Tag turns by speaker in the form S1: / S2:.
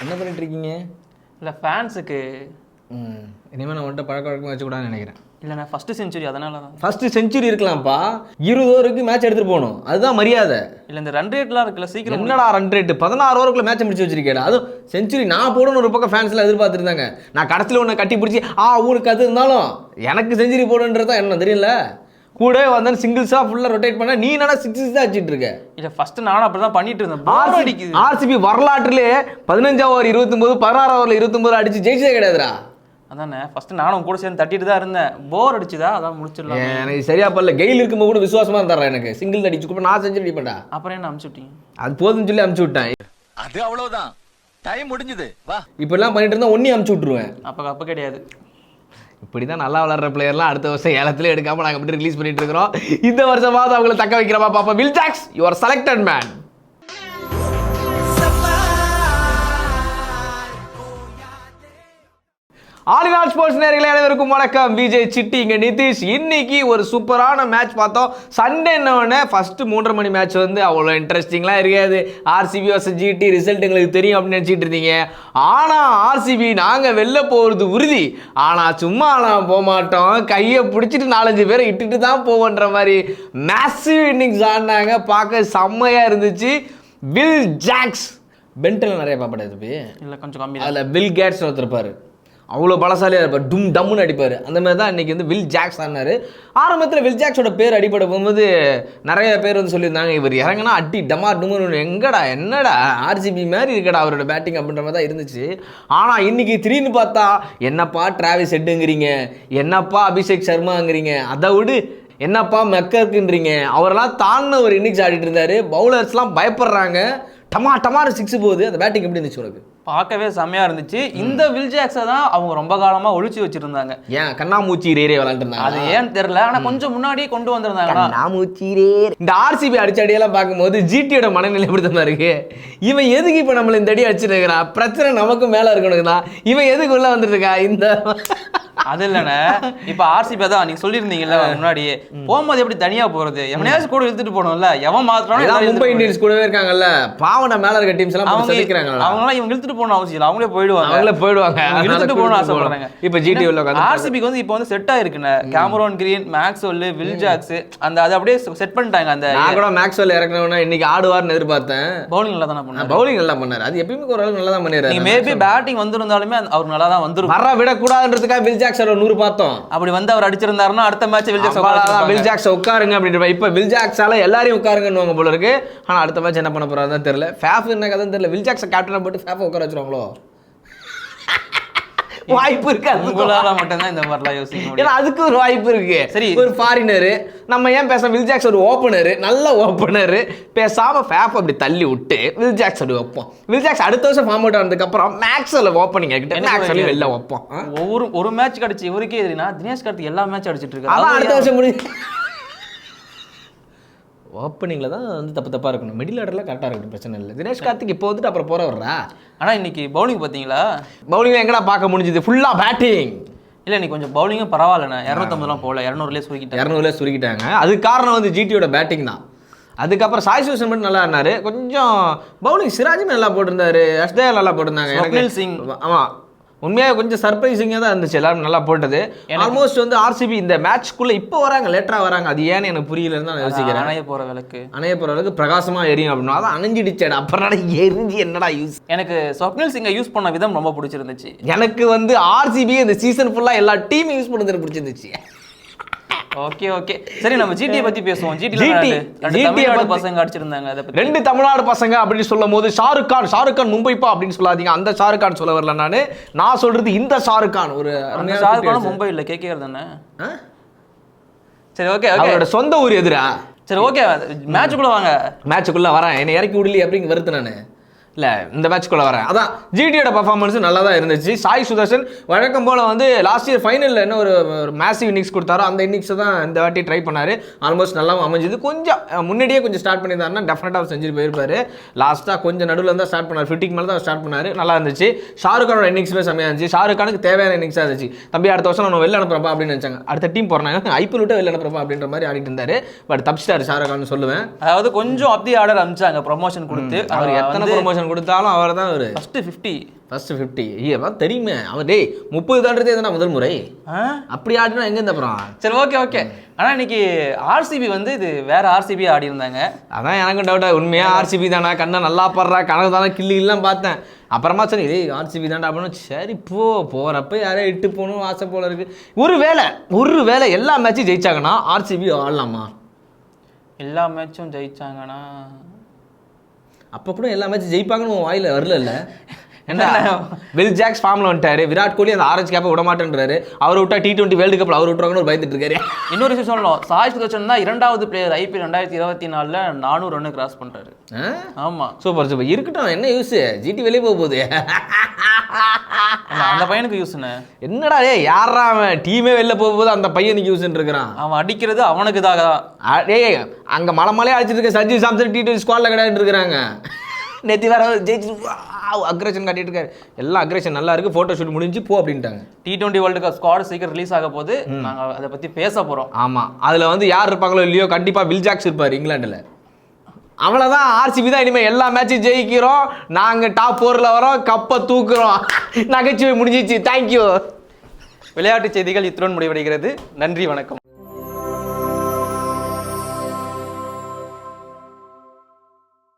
S1: என்ன பண்ணிட்டு இருக்கீங்க?
S2: இல்லை ஃபேன்ஸுக்கு
S1: இனிமேல் நான் வந்துட்டு பழக்க வழக்கமாக வச்சுக்கூடாதுன்னு நினைக்கிறேன்.
S2: இல்லைண்ணா ஃபஸ்ட்டு செஞ்சுரி அதனால தான்.
S1: ஃபஸ்ட்டு செஞ்சுரி இருக்கலாம்ப்பா, 20 ஓவருக்கு மேட்ச் எடுத்துகிட்டு போகணும், அதுதான் மரியாதை.
S2: இல்லை இந்த ரன் ரேட்லாம் இருக்குல்ல சீக்கிரம்.
S1: என்னடா ரன் ரேட்டு 16 ஓவருக்குள்ள மேட்ச் முடிச்சு வச்சிருக்கேடா. அதுவும் செஞ்சுரி நான் போடணும் ஒரு பக்கம் ஃபேன்ஸ்லாம் எதிர்பார்த்துருந்தாங்க. நான் கடைசியில் ஒன்று கட்டி பிடிச்சி ஊருக்கு அது இருந்தாலும் எனக்கு செஞ்சுரி போடணுன்றது தான் என்ன தெரியல. கூட வந்தேன் சிங்கிள்ஸாக ஃபுல்லாக ரொட்டேட் பண்ண, நீ என்னடா 6 தான் அடிச்சிட்டு இருக்க.
S2: இல்லை ஃபஸ்ட்டு நானும் அப்படி தான் பண்ணிட்டு இருந்தேன்.
S1: ஆர்சிபி வரலாற்றிலே 15 ஓவர் 29, 16 ஓவரில் 29 அடிச்சு ஜெயிச்சதே கிடையாதுடா.
S2: அதானே ஃபஸ்ட்டு நானும் கூட சேர்ந்து தட்டிட்டு தான் இருந்தேன். போர் அடிச்சுதா அதான் முடிச்சிடலாம்.
S1: எனக்கு சரியா பரல. கெயில் இருக்கும்போது கூட விசுவாசமா இருந்தாரா எனக்கு. சிங்கிள் அடிச்சு கூட நான் செஞ்சு அடிப்பேன்டா.
S2: அப்புறம் என்ன அமுச்சு விட்டீங்க?
S1: அது போதும்னு சொல்லி அமுச்சு விட்டேன்.
S3: அது அவ்வளவுதான், டைம் முடிஞ்சது வா.
S1: இப்பெல்லாம் பண்ணிட்டு இருந்தா ஒன்னி அமுச்சு விட்டுருவேன்.
S2: அப்போ கிடையாது.
S1: இப்படி தான் நல்லா விளாட்ற பிளேயர்லாம் அடுத்த வருஷம் ஏலத்துல எடுக்காம நாங்கள் அப்படி ரிலீஸ் பண்ணிட்டு இருக்கிறோம். இந்த வருஷமாவது அவங்களை தக்க வைக்கிறப்பா பாப்பா. Will Jacks, you are selected man. ஆலிநாள் ஸ்போர்ட்ஸ் நேயர்களே அனைவருக்கும் வணக்கம். விஜய் சிட்டி இங்கே நிதிஷ். இன்னைக்கு ஒரு சூப்பரான மேட்ச் பார்த்தோம். சண்டேன்னொடனே ஃபஸ்ட்டு 3:30 மணி மேட்ச் வந்து அவ்வளோ இன்ட்ரெஸ்டிங்லாம் இருக்காது. ஆர்சிபி வர்சஸ் ஜிடி ரிசல்ட் எங்களுக்கு தெரியும் அப்படின்னு நினச்சிட்டு இருந்தீங்க. ஆனால் ஆர்சிபி நாங்கள் வெளில போகிறது உறுதி. ஆனால் சும்மாலாம் போக மாட்டோம், கையை பிடிச்சிட்டு 4-5 பேரை இட்டுட்டு தான் போவோன்ற மாதிரி மேசிவ் இன்னிங்ஸ் ஆடினாங்க. பார்க்க செம்மையாக இருந்துச்சு. வில் ஜாக்ஸ் பென்டில் நிறைய பார்ப்படாது போய்
S2: இல்லை கொஞ்சம் கம்மி.
S1: அதில் வில் கேட்ஸ் ஒருத்தருப்பார், அவ்வளோ பலசாலியாக இருப்பார், டும் டம்முன்னு அடிப்பார். அந்த மாதிரி தான் இன்றைக்கி வந்து வில் ஜாக்ஸ் ஆனார். ஆரம்பத்தில் வில் ஜாக்ஸோட பேர் அடிப்பட போகும்போது நிறைய பேர் வந்து சொல்லியிருந்தாங்க, இவர் இறங்கினா அடி டமார் டுமுன்னு, எங்கடா என்னடா ஆர்சிபி மாதிரி இருக்கடா அவரோட பேட்டிங் அப்படின்ற மாதிரி தான் இருந்துச்சு. ஆனால் இன்றைக்கி திடீர்னு பார்த்தா என்னப்பா டிராவிஸ் ஹெட்டுங்கிறீங்க, என்னப்பா அபிஷேக் சர்மாங்கிறீங்க, அதை விடு என்னப்பா மெக்கர்க்குன்றீங்க. அவரெல்லாம் தாண்டின ஒரு இன்னிங்ஸ் ஆடிட்டு இருந்தார். பவுலர்ஸ்லாம் பயப்படுறாங்க. டமாரு 6 போகுது. அந்த பேட்டிங் எப்படி இருந்துச்சு உனக்கு?
S2: பார்க்கவே செம்மையா இருந்துச்சு. இந்த வில் ஜாக்ஸை தான் அவங்க ரொம்ப காலமா ஒழிச்சு வச்சிருந்தாங்க.
S1: ஏன் கண்ணாமூச்சி ரேரே விளாண்டுருந்தாங்க,
S2: அது ஏன்னு தெரியல. ஆனா கொஞ்சம் முன்னாடியே கொண்டு வந்திருந்தாங்க.
S1: கண்ணாமூச்சி ரே. இந்த ஆர்சிபி அடிச்சடியெல்லாம் பார்க்கும்போது ஜிடியோட மனநிலை எப்படி தான் இருக்கு. இவன் எதுக்கு இப்ப நம்மள இந்த அடி அடிச்சுட்டு இருக்கிறான், பிரச்சனை நமக்கு மேல இருக்கணும் தான். இவன் எதுக்கு உள்ள வந்துட்டு இருக்கா இந்த
S2: அது இல்லைண்ணே. இப்ப ஆர்சிபி தான் நீங்க சொல்லியிருந்தீங்கல்ல முன்னாடியே, போகும்போது எப்படி தனியா போறது, எவனையாச்சும் கூட இழுத்துட்டு போகணும்ல. எவன் மாத்திரம்
S1: மும்பை இந்தியன்ஸ் கூடவே இருக்காங்கல்ல, பாவன மேல இருக்க டீம்ஸ் எல்லாம் அவங்க
S2: இவங்க இழுத்துட்டு போகணும் அவசியம் இல்லை, அவங்களே போயிடுவாங்க.
S1: இழுத்துட்டு போகணும் ஆசைப்படுறாங்க. இப்ப ஜிடி
S2: ஆர்சிபிக்கு வந்து இப்போ வந்து செட் ஆயிருக்குண்ணே. Cameron Green, Maxwell, Will Jacks அந்த அது அப்படியே செட் பண்ணிட்டாங்க. அந்த
S1: நான் கூட மேக்ஸ்வெல் இறக்கணும்னா இன்னைக்கு ஆடுவார்னு எதிர்பார்த்தேன்.
S2: பவுலிங் நல்லா தானே பண்ணாரு.
S1: பவுலிங் நல்லா பண்ணாரு. அது எப்பயுமே ஒரு அளவுக்கு நல்லா தான் பண்ணிடுறாரு.
S2: மேபி பேட்டிங் வந்திருந்தாலுமே அவர் நல்லா தான் வந்துரும்.
S1: வர விடக்கூடாதுன்றதுக்காக வில் ஜாக்ஸ் 100 பார்த்தோம்.
S2: அப்படி வந்து அவர் அடிச்சிருந்தாருன்னா அடுத்த மேட்ச்
S1: வில் ஜாக்ஸ் உட்காருங்க அப்படின்ற. இப்ப வில் ஜாக்ஸால எல்லாரையும் உட்காருங்கன்னு போல இருக்கு. ஆனா அடுத்த மேட்ச் என்ன பண்ண போறாருன்னு தெரியல. ஃபேஃப் என்ன கதை தெரியல. வில் ஜாக்ஸ் கேப்டனா போட்டு ஃபேஃப் உட்கார வச்சிருவாங்களோ? வாய்ப்பு இருக்கு.
S2: உங்களால மட்டும்தான் இந்த மாதிரிலாம் யோசிக்க முடியும்.
S1: அதுக்கு ஒரு வாய்ப்பு இருக்கு. சரி, ஒரு ஃபாரினரு நம்ம ஏன் பேச, வில் ஜாக்ஸ் ஒரு ஓப்பனரு, நல்ல ஓப்பனரு, பேசாம ஃபேப் அப்படி தள்ளி விட்டு வில் ஜாக்ஸ் அப்படி வைப்போம். வில் ஜாக்ஸ் அடுத்த வருஷம் ஃபார்ம் அவுட் ஆனதுக்கு அப்புறம் மேக்ஸ்வெல் ஓப்பனிங் ஆகிட்டு மேக்ஸ்வெல் வெளில வைப்போம்.
S2: ஒரு மேட்ச் அடிச்சு இவருக்கே எதிரினா தினேஷ் கார்த்திக் எல்லா மேட்ச் அடிச்சிட்டு இருக்காரு.
S1: அதான் அடுத்த வருஷம் முடிஞ்சு ஓப்பனிங்கில் தான் வந்து தப்பாக இருக்கணும். மிடில் ஆர்டரில் கரெக்டாக இருக்கணும், பிரச்சனை இல்லை. தினேஷ் கார்த்திக் இப்போ வந்துட்டு அப்புறம் போகிற வர்றா.
S2: ஆனால் இன்னைக்கு பவுலிங் பார்த்தீங்களா?
S1: பவுலிங் எங்கடா பார்க்க முடிஞ்சுது, ஃபுல்லாக பேட்டிங்.
S2: இல்லை இன்னைக்கு கொஞ்சம் பவுலிங்கும் பரவாயில்லண்ணா. 250 போகல, 200
S1: சுருக்கிட்டாங்க. அதுக்கு காரணம் வந்து ஜிடியோட பேட்டிங் தான். அதுக்கப்புறம் சாய் சுதர்ஷன் மட்டும் நல்லா இருந்தாரு. கொஞ்சம் பவுலிங் சிராஜுமே நல்லா போட்டிருந்தாரு, அஷ்தேல் நல்லா போட்டிருந்தாங்க.
S2: ஸ்வப்னில் சிங்
S1: ஆமாம், உண்மையாக கொஞ்சம் சர்ப்ரைசிங்காக தான் இருந்துச்சு. எல்லாரும் நல்லா போட்டது. ஆல்மோஸ்ட் வந்து ஆர்சிபி இந்த மேட்ச்க்குள்ளே இப்போ வராங்க, லேட்டராக வராங்க. அது ஏன்னு எனக்கு புரியலன்னு தான் யோசிக்கிறேன்.
S2: அணைய போகிற அளவுக்கு
S1: பிரகாசமாக எரியும் அப்படின்னா அதான் அணைஞ்சிடுச்சேடா. அப்புறம் எரிஞ்சு என்னடா யூஸ்.
S2: எனக்கு ஸ்வப்னில் சிங்கை யூஸ் பண்ண விதம் ரொம்ப பிடிச்சிருந்துச்சு.
S1: எனக்கு வந்து ஆர்சிபி இந்த சீசன் ஃபுல்லாக எல்லா டீமும் யூஸ் பண்ணது பிடிச்சிருந்துச்சு.
S2: ஓகே சரி, நம்ம ஜிடியை பத்தி பேசுவோம். ஜிடி பசங்க அடிச்சிருந்தாங்க. அதை பத்தி
S1: 2 தமிழ்நாடு பசங்க அப்படின்னு சொல்லும் போது ஷாருக் கான் மும்பைப்பா அப்படின்னு சொல்லாதீங்க. அந்த ஷாருக் கான் சொல்ல வரல. நான் சொல்றது இந்த ஷாருக் கான். ஒரு
S2: ஷாருக் கான் மும்பை இல்ல, கேகேஆர் தானே. சரி ஓகே,
S1: அவரோட சொந்த ஊர் எதிரா.
S2: சரி ஓகே, மேட்சுக்குள்ள வாங்க.
S1: மேட்சுக்குள்ள வரேன். என்னை இறக்கி விடலி அப்படின்னு வருது. நான் இல்லை இந்த மேட்ச்க்குள்ளே வரேன். அதான் ஜிடியோட பர்ஃபார்மன்ஸும் நல்லா தான் இருந்துச்சு. சாய் சுதர்ஷன் வழக்கம் போல் வந்து லாஸ்ட் இயர் ஃபைனலில் என்ன ஒரு மேசிவ் இன்னிங்ஸ் கொடுத்தாரோ அந்த இன்னிங்ஸை தான் இந்த வாட்டி ட்ரை பண்ணார். ஆல்மோஸ்ட் நல்லா அமைஞ்சுது. கொஞ்சம் முன்னாடியே கொஞ்சம் ஸ்டார்ட் பண்ணியிருந்தாருன்னா டெஃபினட்டாக செஞ்சுட்டு போயிருப்பார். லாஸ்ட்டாக கொஞ்சம் நடுவில் இருந்தால் ஸ்டார்ட் பண்ணார், 50 மேலே தான் ஸ்டார்ட் பண்ணார். நல்லா இருந்துச்சு. ஷாருக் கானோட இன்னிங்ஸுமே செம்மையாக இருந்துச்சு. ஷாருக் கானுக்கு தேவையான இன்னிங்ஸாக இருந்துச்சு. தம்பி அடுத்த வருஷம் நான் வெளில அனுப்புறப்பா அப்படின்னு நினச்சாங்க. அடுத்த டீம் போகிறாங்க, ஐபிஎல் விட்டு வெளில அனுப்புறப்பா அப்படின்ற மாதிரி ஆடிட்டு இருந்தார். பட் தப்பிச்சிட்டாரு ஷாருக் கான் சொல்லுவேன்.
S2: அதாவது கொஞ்சம் அப்படி ஆர்டர் அனுப்பிச்சாங்க ப்ரொமோஷன் கொடுத்து.
S1: அவர் எத்தனை ப்ரொமோஷன் கேப்டன் கொடுத்தாலும் அவர் தான் ஒரு
S2: ஃபர்ஸ்ட் 50.
S1: ஃபர்ஸ்ட் 50. ஏன் தெரியுமே அவன் டேய் 30 தாண்டதே எதுனா முதல் முறை அப்படி ஆடினா எங்க இந்த அப்புறம்.
S2: சரி ஓகே ஆனா இன்னைக்கு ஆர்சிபி வந்து இது வேற ஆர்சிபி ஆடி இருந்தாங்க.
S1: அதான் எனக்கும் டவுட்டா உண்மையா ஆர்சிபி தானா கண்ணா நல்லா படுறா கணக்கு தானே கில்லிலாம் பார்த்தேன். அப்புறமா சரி டேய் ஆர்சிபி தான்டா அப்படின்னு சரி போறப்ப யாரையும் இட்டு போகணும் ஆசை போல இருக்கு. ஒரு வேளை எல்லா மேட்சும் ஜெயிச்சாங்கன்னா ஆர்சிபி ஆடலாமா?
S2: எல்லா மேட்சும் ஜெயிச்சாங்கன்னா
S1: அப்போ கூட எல்லா மேட்சும் ஜெயிப்பாங்கன்னு உன் வாயில வரல. என்ன வில் ஜாக்ஸ் ஃபார்ம்ல வந்துட்டாரு. விராட் கோலி அந்த ஆரஞ்சு கேப்பை விட மாட்டேன்றாரு. அவர் விட்டா T20 வேர்ல்டு கப்ல அவர் விட்டுறாங்கன்னு ஒரு பயந்துட்டு இருக்காரு.
S2: இன்னொரு விஷயம் சொல்லணும், சாய் சுதர்ஷன் தான் 2வது பிளேயர் IPL 2024ல 400 ரன் கிராஸ் பண்றாரு. ஆமா
S1: சூப்பர் இருக்கட்டும். என்ன யூஸ் ஜிடி வெளியே போக போகுது.
S2: அந்த பையனுக்கு யூஸ்னு
S1: என்னடா யாரா அவன் டீமே வெளில போகும்போது அந்த பையனுக்கு யூஸ் இருக்கிறான்.
S2: அவன் அடிக்கிறது அவனுக்கு தான்.
S1: டேய் அங்க மலைமலையே அடிச்சிட்டு இருக்க சஞ்சீவ் சாம்சன் T20 ஸ்குவாட்ல கிடையாது இருக்கிறாங்க. நேற்று வேற ஜெயிச்சு அக்ரேஷன் காட்டிட்டு இருக்காரு. எல்லாம் அக்ரேஷன் நல்லா இருக்கு. போட்டோ ஷூட் முடிஞ்சு போ அப்படின்ட்டாங்க.
S2: T20 வேர்ல்டு கப் ஸ்குவாட் சீக்கிரம் ரிலீஸ் ஆக போது. நாங்க அதை பத்தி பேச போறோம்.
S1: ஆமா அதுல வந்து யார் இருப்பாங்களோ இல்லையோ கண்டிப்பா வில் ஜாக்ஸ் இருப்பாரு இங்கிலாந்துல. அவ்வளவுதான் ஆர்சிபி தான் இனிமே எல்லா மேட்சும் ஜெயிக்கிறோம். நாங்க டாப் 4ல வரோம். கப்பை தூக்குறோம். நகைச்சுவை முடிஞ்சிச்சு. தேங்க்யூ.
S2: விளையாட்டு செய்திகள் இத்துடன் முடிவடைகிறது. நன்றி வணக்கம்.